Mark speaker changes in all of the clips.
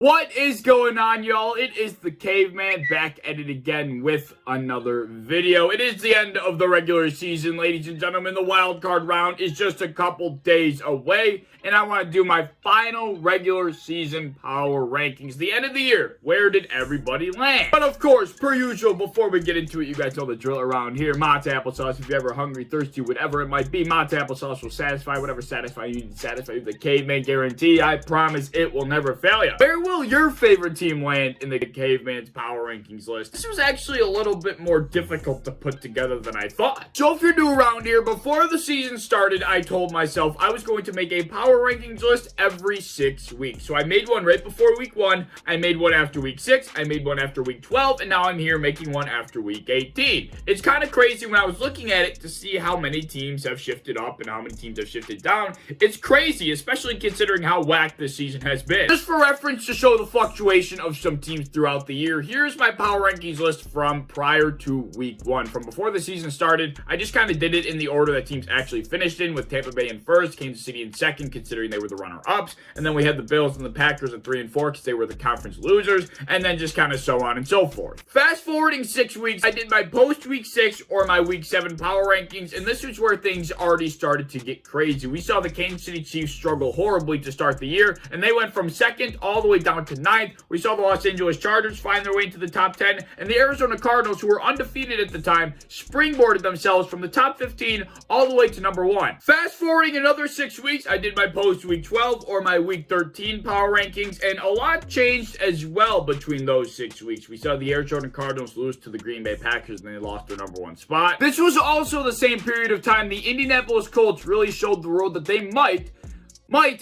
Speaker 1: What is going on, y'all? It is the Caveman back at it again with another video. It is the end of the regular season, ladies and gentlemen. The wild card round is just a couple days away, and I want to do my final regular season power rankings. The end of the year. Where did everybody land? But of course, per usual, before we get into it, you guys know the drill around here. Mott's applesauce. If you're ever hungry, thirsty, whatever it might be, Mott's applesauce will satisfy whatever satisfy you need to satisfy you. The Caveman guarantee. I promise it will never fail you. Where will your favorite team land in the Caveman's power rankings list? This was actually a little bit more difficult to put together than I thought. So if you're new around here, before the season started, I told myself I was going to make a power rankings list every 6 weeks. So I made one right before week 1, I made one after week 6, I made one after week 12, and now I'm here making one after week 18. It's kind of crazy when I was looking at it to see how many teams have shifted up and how many teams have shifted down. It's crazy, especially considering how whack this season has been. Just for reference, to show the fluctuation of some teams throughout the year, here's my power rankings list from prior to week 1. From before the season started, I just kind of did it in the order that teams actually finished in, with Tampa Bay in first, Kansas City in second, considering they were the runner-ups, and then we had the Bills and the Packers at 3 and 4 because they were the conference losers, and then just kind of so on and so forth. Fast forwarding 6 weeks, I did my post week 6 or my week 7 power rankings, and this is where things already started to get crazy. We saw the Kansas City Chiefs struggle horribly to start the year, and they went from second all the way down to 9th. We saw the Los Angeles Chargers find their way into the top 10, and the Arizona Cardinals, who were undefeated at the time, springboarded themselves from the top 15 all the way to number 1. Fast forwarding another 6 weeks, I did my post week 12 or my week 13 power rankings, and a lot changed as well between those 6 weeks. We saw the Arizona Cardinals lose to the Green Bay Packers, and they lost their number 1 spot. This was also the same period of time the Indianapolis Colts really showed the world that they might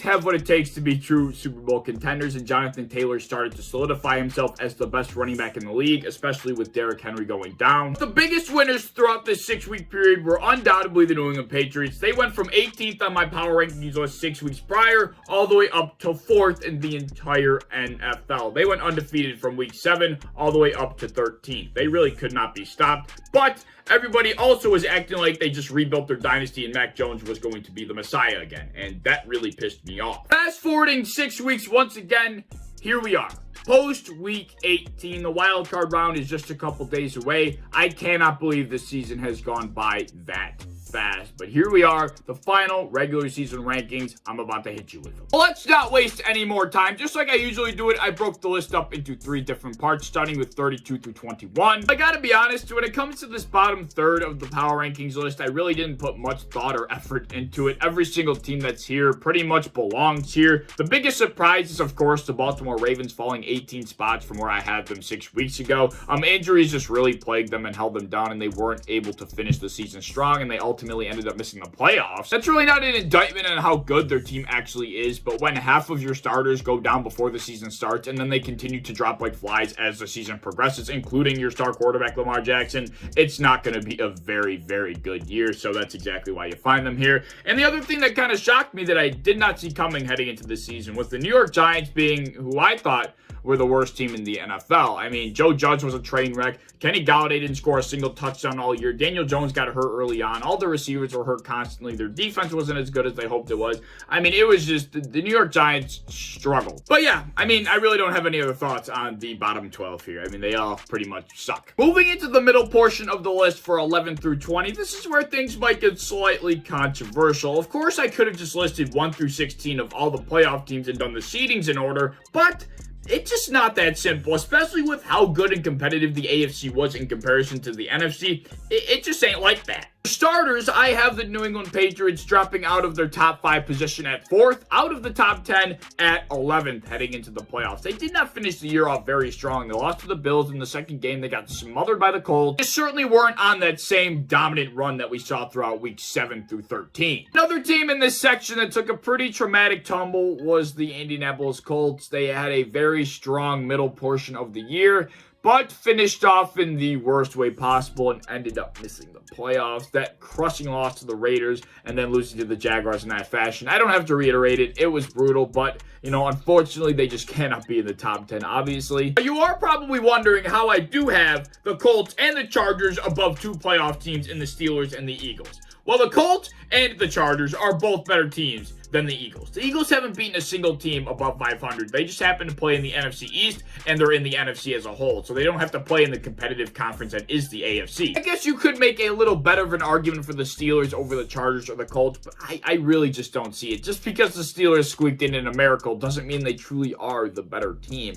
Speaker 1: have what it takes to be true Super Bowl contenders, and Jonathan Taylor started to solidify himself as the best running back in the league, especially with Derrick Henry going down. The biggest winners throughout this 6-week period were undoubtedly the New England Patriots. They went from 18th on my power rankings list 6 weeks prior, all the way up to 4th in the entire NFL. They went undefeated from week 7 all the way up to 13th. They really could not be stopped, but everybody also was acting like they just rebuilt their dynasty and Mac Jones was going to be the Messiah again, and that really pissed me off. Fast forwarding 6 weeks once again, here we are. Post week 18, the wild card round is just a couple days away. I cannot believe this season has gone by that fast, but here we are, the final regular season rankings. I'm about to hit you with them. Well, let's not waste any more time. Just like I usually do it, I broke the list up into 3 different parts, starting with 32 through 21. I gotta be honest, when it comes to this bottom third of the power rankings list, I really didn't put much thought or effort into it. Every single team that's here pretty much belongs here. The biggest surprise is, of course, the Baltimore Ravens falling 18 spots from where I had them 6 weeks ago. Injuries just really plagued them and held them down, and they weren't able to finish the season strong, and they ultimately ended up missing the playoffs. That's really not an indictment on how good their team actually is, but when half of your starters go down before the season starts, and then they continue to drop like flies as the season progresses, including your star quarterback Lamar Jackson, it's not going to be a very, very good year, so that's exactly why you find them here. And the other thing that kind of shocked me that I did not see coming heading into this season was the New York Giants being who I thought were the worst team in the NFL. I mean, Joe Judge was a train wreck. Kenny Golladay didn't score a single touchdown all year. Daniel Jones got hurt early on. All the receivers were hurt constantly. Their defense wasn't as good as they hoped it was. I mean, it was just the New York Giants struggled. But yeah, I mean, I really don't have any other thoughts on the bottom 12 here. I mean, they all pretty much suck. Moving into the middle portion of the list for 11 through 20, this is where things might get slightly controversial. Of course, I could have just listed 1 through 16 of all the playoff teams and done the seedings in order, but it's just not that simple, especially with how good and competitive the AFC was in comparison to the NFC. It just ain't like that. For starters, I have the New England Patriots dropping out of their top 5 position at 4th, out of the top 10 at 11th heading into the playoffs. They did not finish the year off very strong. They lost to the Bills in the second game. They got smothered by the Colts. They certainly weren't on that same dominant run that we saw throughout week 7 through 13. Another team in this section that took a pretty traumatic tumble was the Indianapolis Colts. They had a very strong middle portion of the year, but finished off in the worst way possible and ended up missing the playoffs. That crushing loss to the Raiders and then losing to the Jaguars in that fashion. I don't have to reiterate it. It was brutal, but, you know, unfortunately, they just cannot be in the top 10, obviously. You are probably wondering how I do have the Colts and the Chargers above 2 playoff teams in the Steelers and the Eagles. Well, the Colts and the Chargers are both better teams than the Eagles. The Eagles haven't beaten a single team above 500. They just happen to play in the NFC East, and they're in the NFC as a whole, so they don't have to play in the competitive conference that is the AFC. I guess you could make a little better of an argument for the Steelers over the Chargers or the Colts, but I really just don't see it. Just because the Steelers squeaked in a miracle doesn't mean they truly are the better team.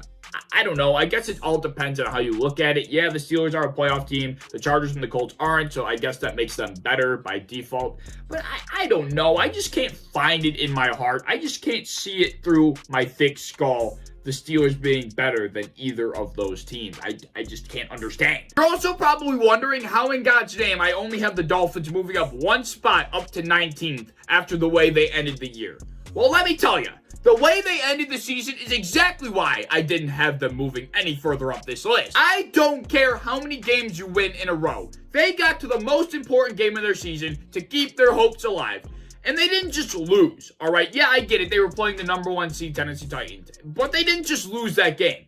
Speaker 1: I don't know. I guess it all depends on how you look at it. Yeah, the Steelers are a playoff team. The Chargers and the Colts aren't, so I guess that makes them better by default. But I don't know. I just can't find it in my heart. I just can't see it through my thick skull, the Steelers being better than either of those teams. I just can't understand. You're also probably wondering how in God's name I only have the Dolphins moving up one spot up to 19th after the way they ended the year. Well, let me tell you. The way they ended the season is exactly why I didn't have them moving any further up this list. I don't care how many games you win in a row. They got to the most important game of their season to keep their hopes alive. And they didn't just lose, all right? Yeah, I get it. They were playing the number 1 seed Tennessee Titans. But they didn't just lose that game.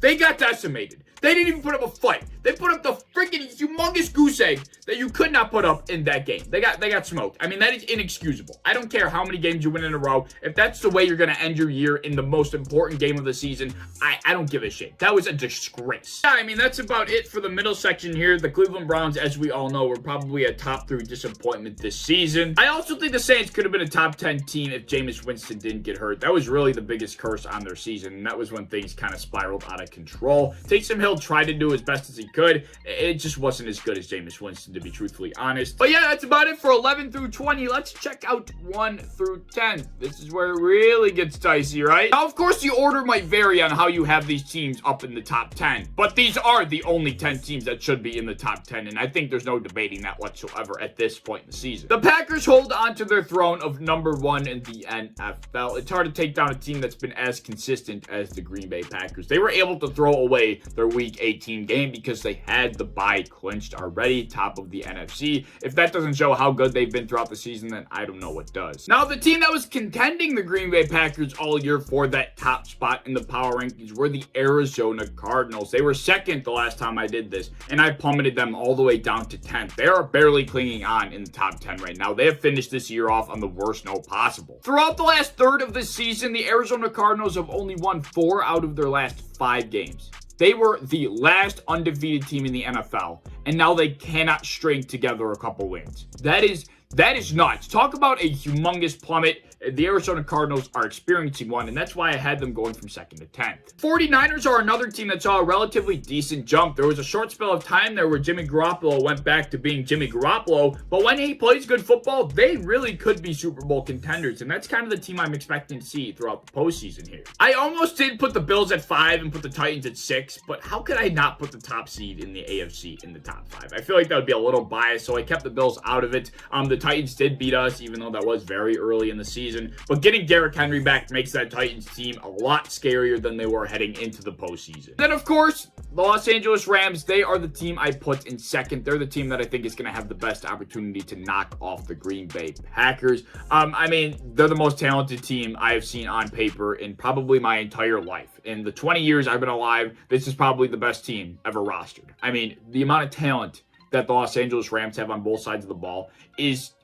Speaker 1: They got decimated. They didn't even put up a fight. They put up the freaking humongous goose egg that you could not put up in that game. They got smoked. I mean, that is inexcusable. I don't care how many games you win in a row. If that's the way you're going to end your year in the most important game of the season, I don't give a shit. That was a disgrace. Yeah, I mean, that's about it for the middle section here. The Cleveland Browns, as we all know, were probably a top 3 disappointment this season. I also think the Saints could have been a top 10 team if Jameis Winston didn't get hurt. That was really the biggest curse on their season, and that was when things kind of spiraled out of control. Taysom Hill tried to do as best as he could. It just wasn't as good as Jameis Winston, to be truthfully honest. But yeah, that's about it for 11 through 20. Let's check out 1 through 10. This is where it really gets dicey, right? Now, of course, the order might vary on how you have these teams up in the top 10, but these are the only 10 teams that should be in the top 10, and I think there's no debating that whatsoever at this point in the season. The Packers hold on to their throne of number 1 in the NFL. It's hard to take down a team that's been as consistent as the Green Bay Packers. They were able to throw away their Week 18 game because they had the bye clinched already, top of the NFC. If that doesn't show how good they've been throughout the season, then I don't know what does. Now, the team that was contending the Green Bay Packers all year for that top spot in the power rankings were the Arizona Cardinals. They were second the last time I did this, and I plummeted them all the way down to 10th. They are barely clinging on in the top 10 right now. They have finished this year off on the worst note possible. Throughout the last third of the season, the Arizona Cardinals have only won 4 out of their last 5 games. They were the last undefeated team in the NFL, and now they cannot string together a couple wins. That is nuts. Talk about a humongous plummet. The Arizona Cardinals are experiencing one, and that's why I had them going from 2nd to 10th. 49ers are another team that saw a relatively decent jump. There was a short spell of time there where Jimmy Garoppolo went back to being Jimmy Garoppolo, but when he plays good football, they really could be Super Bowl contenders, and that's kind of the team I'm expecting to see throughout the postseason here. I almost did put the Bills at 5 and put the Titans at 6, but how could I not put the top seed in the AFC in the top 5? I feel like that would be a little biased, so I kept the Bills out of it. The Titans did beat us, even though that was very early in the season. But getting Derrick Henry back makes that Titans team a lot scarier than they were heading into the postseason. Then, of course, the Los Angeles Rams, they are the team I put in 2nd. They're the team that I think is going to have the best opportunity to knock off the Green Bay Packers. I mean, they're the most talented team I have seen on paper in probably my entire life. In the 20 years I've been alive, this is probably the best team ever rostered. I mean, the amount of talent that the Los Angeles Rams have on both sides of the ball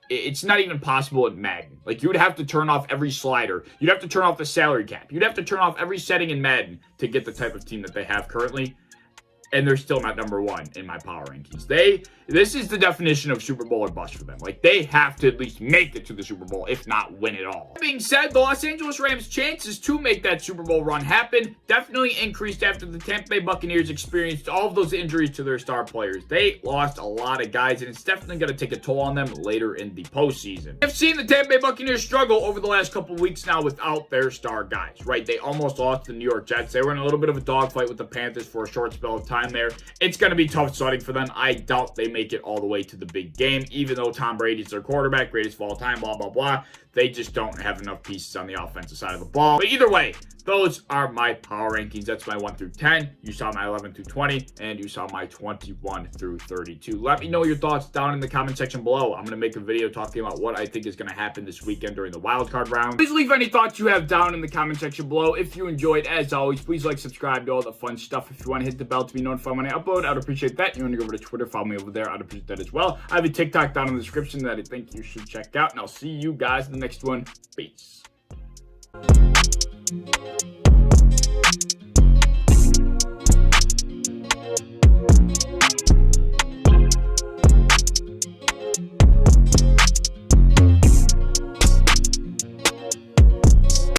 Speaker 1: it's not even possible at Madden. Like, you would have to turn off every slider. You'd have to turn off the salary cap. You'd have to turn off every setting in Madden to get the type of team that they have currently. And they're still not number 1 in my power rankings. This is the definition of Super Bowl or bust for them. Like, they have to at least make it to the Super Bowl, if not win it all. That being said, the Los Angeles Rams' chances to make that Super Bowl run happen definitely increased after the Tampa Bay Buccaneers experienced all of those injuries to their star players. They lost a lot of guys, and it's definitely going to take a toll on them later in the postseason. I've seen the Tampa Bay Buccaneers struggle over the last couple weeks now without their star guys, right? They almost lost to the New York Jets. They were in a little bit of a dogfight with the Panthers for a short spell of time there. It's going to be tough sledding for them. I doubt they make it all the way to the big game, even though Tom Brady's their quarterback, greatest of all time, blah, blah, blah. They just don't have enough pieces on the offensive side of the ball. But either way, those are my power rankings. That's my 1 through 10. You saw my 11 through 20, and you saw my 21 through 32. Let me know your thoughts down in the comment section below. I'm going to make a video talking about what I think is going to happen this weekend during the wildcard round. Please leave any thoughts you have down in the comment section below. If you enjoyed, as always, please like, subscribe to all the fun stuff. If you want to hit the bell to be notified when I upload, I'd appreciate that. You want to go over to Twitter, follow me over there, I'd appreciate that as well. I have a TikTok down in the description that I think you should check out, and I'll see you guys in the next next one. Peace.